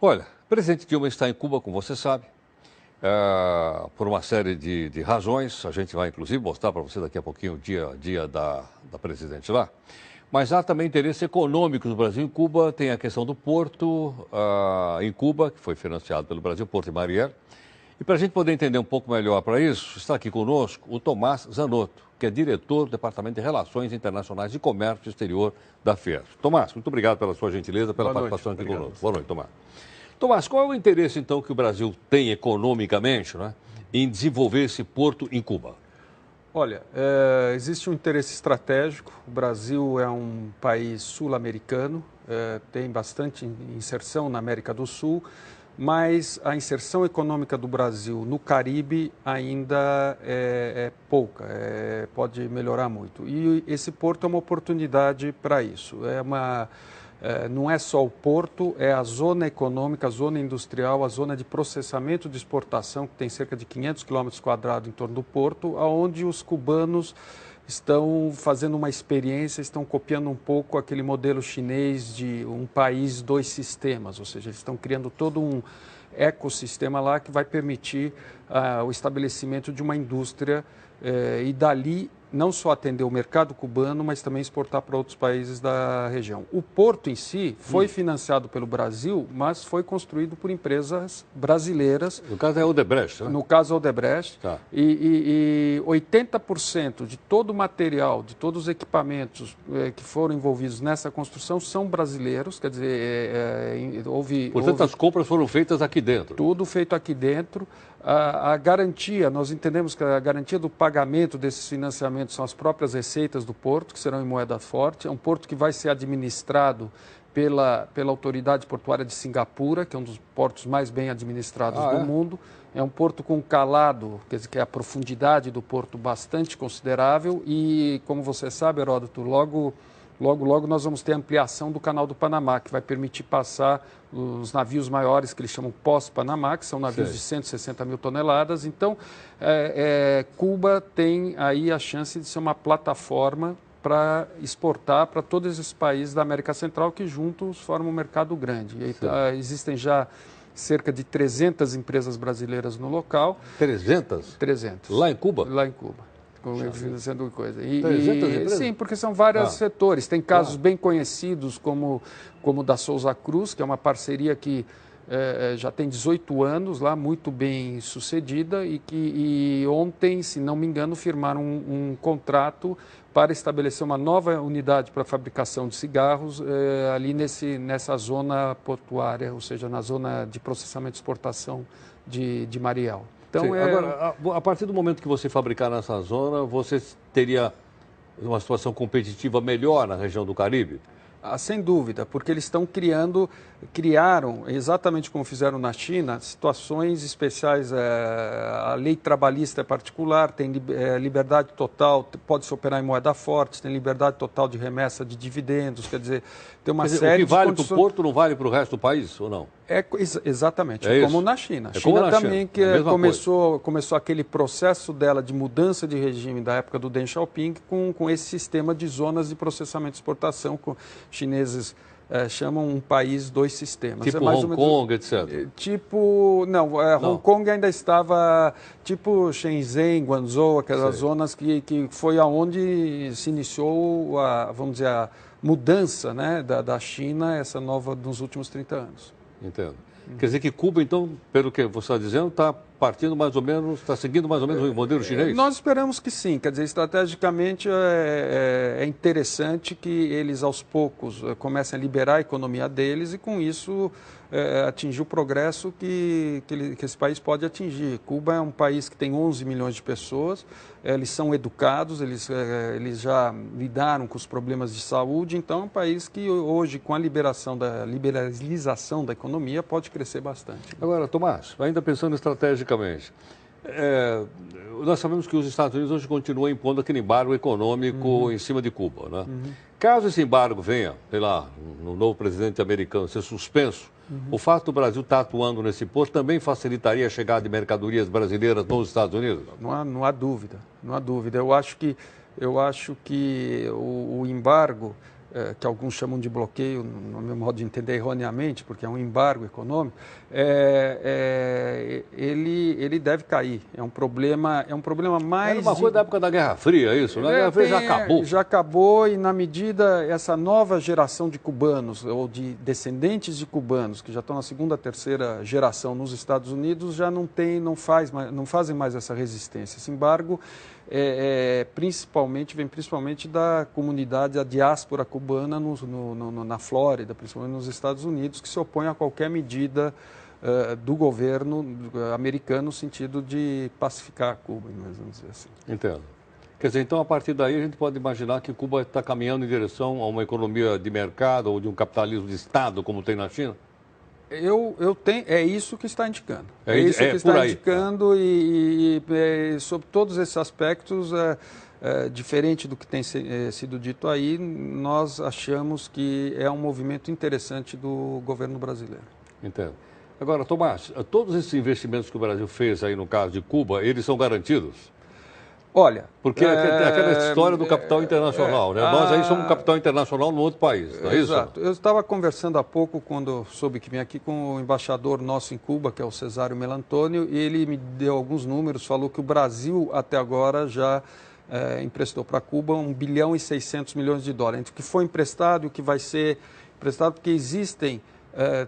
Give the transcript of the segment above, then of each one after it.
Olha, o presidente Dilma está em Cuba, como você sabe, por uma série de razões. A gente vai, inclusive, mostrar para você daqui a pouquinho o dia da presidente lá. Mas há também interesse econômico do Brasil em Cuba. Tem a questão do porto em Cuba, que foi financiado pelo Brasil, Porto de Mariel. E para a gente poder entender um pouco melhor para isso, está aqui conosco o Tomás Zanotto, que é diretor do Departamento de Relações Internacionais de Comércio Exterior da FIES. Tomás, muito obrigado pela sua gentileza, pela participação aqui conosco. Boa noite, Tomás. Tomás, qual é o interesse, então, que o Brasil tem economicamente, né, em desenvolver esse porto em Cuba? Olha, existe um interesse estratégico. O Brasil é um país sul-americano, tem bastante inserção na América do Sul, mas a inserção econômica do Brasil no Caribe ainda é pouca, pode melhorar muito. E esse porto é uma oportunidade para isso. Não é só o porto, é a zona econômica, a zona industrial, a zona de processamento de exportação, que tem cerca de 500 km² em torno do porto, onde os cubanos estão fazendo uma experiência, estão copiando um pouco aquele modelo chinês de um país, dois sistemas, ou seja, eles estão criando todo um ecossistema lá que vai permitir o estabelecimento de uma indústria e dali não só atender o mercado cubano, mas também exportar para outros países da região. O porto em si foi financiado pelo Brasil, mas foi construído por empresas brasileiras. No caso é Odebrecht, né? No caso é Odebrecht. Tá. E 80% de todo o material, de todos os equipamentos que foram envolvidos nessa construção são brasileiros, quer dizer, Portanto, as compras foram feitas aqui dentro. Tudo feito aqui dentro. A garantia, nós entendemos que a garantia do pagamento desses financiamentos são as próprias receitas do porto, que serão em moeda forte. É um porto que vai ser administrado pela Autoridade Portuária de Singapura, que é um dos portos mais bem administrados do mundo. É um porto com calado, quer dizer, que é a profundidade do porto bastante considerável. E, como você sabe, Heródoto, logo nós vamos ter a ampliação do Canal do Panamá, que vai permitir passar os navios maiores, que eles chamam pós-Panamá, que são navios de 160 mil toneladas. Então, Cuba tem aí a chance de ser uma plataforma para exportar para todos esses países da América Central, que juntos formam um mercado grande. E, existem já cerca de 300 empresas brasileiras no local. 300? 300. Lá em Cuba? Lá em Cuba. Sendo coisa. Sim, porque são vários setores. Tem casos bem conhecidos, como o da Souza Cruz, que é uma parceria que já tem 18 anos lá, muito bem sucedida, e ontem, se não me engano, firmaram um contrato para estabelecer uma nova unidade para fabricação de cigarros ali nessa zona portuária, ou seja, na zona de processamento e exportação de Mariel. Então, Agora, a partir do momento que você fabricar nessa zona, você teria uma situação competitiva melhor na região do Caribe? Sem dúvida, porque eles criaram, exatamente como fizeram na China, situações especiais. A lei trabalhista é particular, tem liberdade total, pode-se operar em moeda forte, tem liberdade total de remessa de dividendos, quer dizer, tem uma série de o que vale para o porto não vale para o resto do país, ou não? Exatamente, como na China. A China também que começou aquele processo dela de mudança de regime da época do Deng Xiaoping com esse sistema de zonas de processamento e exportação, com chineses chamam um país, dois sistemas. Tipo Hong Kong, etc. Hong Kong ainda estava tipo Shenzhen, Guangzhou, aquelas zonas que foi aonde se iniciou vamos dizer, a mudança, né, da China, essa nova dos últimos 30 anos. Entendo. Quer dizer que Cuba, então, pelo que você está dizendo, está partindo mais ou menos, está seguindo mais ou menos o modelo chinês? Nós esperamos que sim. Quer dizer, estrategicamente é interessante que eles, aos poucos, comecem a liberar a economia deles e, com isso, atingir o progresso que esse país pode atingir. Cuba é um país que tem 11 milhões de pessoas, eles são educados, eles já lidaram com os problemas de saúde, então é um país que hoje, com a liberalização da economia, pode crescer bastante. Agora, Tomás, ainda pensando estrategicamente, nós sabemos que os Estados Unidos hoje continuam impondo aquele embargo econômico em cima de Cuba, né? Caso esse embargo venha, sei lá, no novo presidente americano ser suspenso, o fato do Brasil estar atuando nesse porto também facilitaria a chegada de mercadorias brasileiras nos Estados Unidos? Não há dúvida, não há dúvida. Eu acho que o embargo que alguns chamam de bloqueio, no meu modo de entender erroneamente, porque é um embargo econômico, ele deve cair. É um problema mais... Era uma coisa da época da Guerra Fria, isso, né? A Guerra Fria já acabou. Já acabou e, na medida, essa nova geração de cubanos, ou de descendentes de cubanos, que já estão na segunda, terceira geração nos Estados Unidos, já não fazem mais essa resistência. Esse embargo vem principalmente da comunidade, a diáspora cubana na Flórida, principalmente nos Estados Unidos, que se opõe a qualquer medida do governo americano no sentido de pacificar Cuba, vamos dizer assim. Entendo. Quer dizer, então, a partir daí, a gente pode imaginar que Cuba está caminhando em direção a uma economia de mercado ou de um capitalismo de Estado, como tem na China? É isso que está indicando. Indicando e sobre todos esses aspectos, diferente do que tem sido dito aí, nós achamos que é um movimento interessante do governo brasileiro. Entendo. Agora, Tomás, todos esses investimentos que o Brasil fez aí no caso de Cuba, eles são garantidos? Olha... Porque aquela história do capital internacional, né? Nós aí somos um capital internacional no outro país, não é isso? Exato. Eu estava conversando há pouco, quando soube que vim aqui, com o embaixador nosso em Cuba, que é o Cesário Melantônio, e ele me deu alguns números, falou que o Brasil até agora já emprestou para Cuba 1 bilhão e 600 milhões de dólares. Entre o que foi emprestado e o que vai ser emprestado, porque existem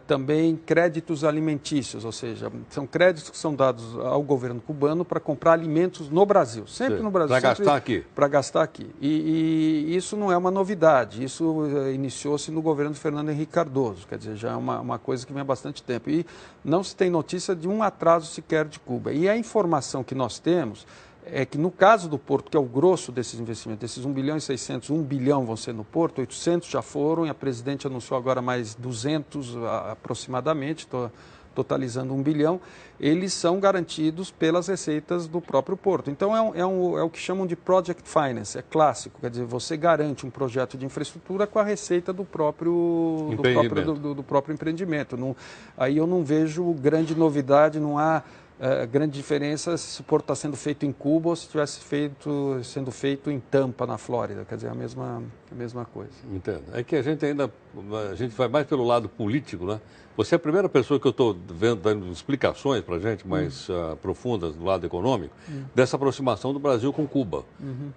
também créditos alimentícios, ou seja, são créditos que são dados ao governo cubano para comprar alimentos no Brasil, sempre no Brasil. Para gastar aqui. Para gastar aqui. E isso não é uma novidade, isso iniciou-se no governo de Fernando Henrique Cardoso, quer dizer, já é uma coisa que vem há bastante tempo. E não se tem notícia de um atraso sequer de Cuba. E a informação que nós temos é que no caso do Porto, que é o grosso desses investimentos, desses 1 bilhão e 600, 1 bilhão vão ser no Porto, 800 já foram, e a presidente anunciou agora mais 200 aproximadamente, totalizando 1 bilhão, eles são garantidos pelas receitas do próprio Porto. Então é o que chamam de project finance, é clássico, quer dizer, você garante um projeto de infraestrutura com a receita do próprio empreendimento. Aí eu não vejo grande novidade, não há grande diferença se o porto está sendo feito em Cuba ou se estivesse sendo feito em Tampa, na Flórida. Quer dizer, a mesma coisa. Entendo. É que a gente vai mais pelo lado político, né? Você é a primeira pessoa que eu estou vendo dando explicações para a gente mais profundas do lado econômico dessa aproximação do Brasil com Cuba.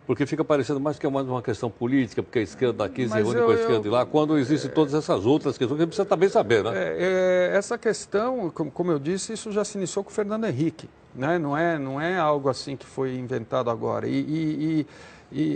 Porque fica parecendo mais que é mais uma questão política, porque a esquerda daqui se reúne com a esquerda de lá, quando existem todas essas outras questões que a gente precisa também saber, né? Essa questão, como eu disse, isso já se iniciou com o Fernando Henrique, né? Não é algo assim que foi inventado agora. E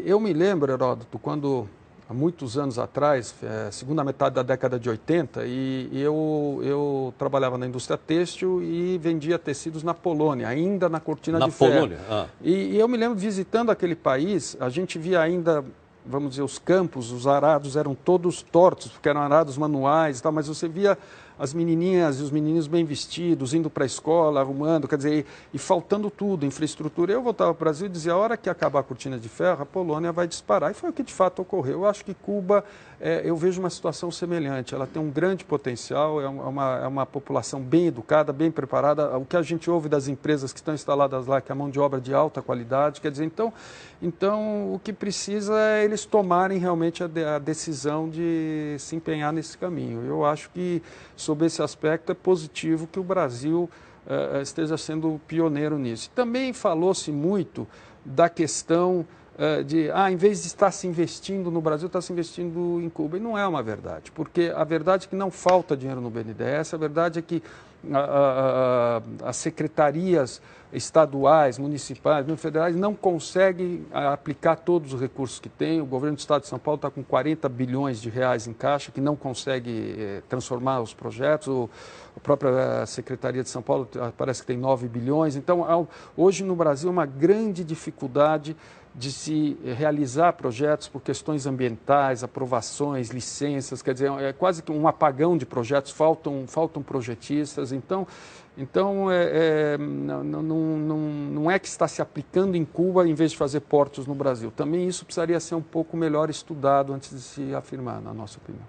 eu me lembro, Heródoto, quando... há muitos anos atrás, segunda metade da década de 80, e eu trabalhava na indústria têxtil e vendia tecidos na Polônia, ainda na cortina de ferro. Na Polônia? Ah. E eu me lembro, visitando aquele país, a gente via ainda, vamos dizer, os campos, os arados eram todos tortos, porque eram arados manuais e tal, mas você via as menininhas e os menininhos bem vestidos, indo para a escola, arrumando, quer dizer, e faltando tudo, infraestrutura. Eu voltava para o Brasil e dizia, a hora que acabar a cortina de ferro, a Polônia vai disparar. E foi o que de fato ocorreu. Eu acho que Cuba, eu vejo uma situação semelhante. Ela tem um grande potencial, é uma população bem educada, bem preparada. O que a gente ouve das empresas que estão instaladas lá, que é a mão de obra de alta qualidade, quer dizer, então o que precisa é eles tomarem realmente a decisão de se empenhar nesse caminho. Eu acho que, sob esse aspecto, é positivo que o Brasil esteja sendo pioneiro nisso. Também falou-se muito da questão em vez de estar se investindo no Brasil, está se investindo em Cuba. E não é uma verdade, porque a verdade é que não falta dinheiro no BNDES, a verdade é que as secretarias estaduais, municipais, federais não conseguem aplicar todos os recursos que tem. O governo do Estado de São Paulo está com 40 bilhões de reais em caixa, que não consegue transformar os projetos. A própria Secretaria de São Paulo parece que tem 9 bilhões. Então, hoje no Brasil, uma grande dificuldade de se realizar projetos por questões ambientais, aprovações, licenças, quer dizer, é quase que um apagão de projetos, faltam projetistas, então não é que está se aplicando em Cuba em vez de fazer portos no Brasil. Também isso precisaria ser um pouco melhor estudado antes de se afirmar, na nossa opinião.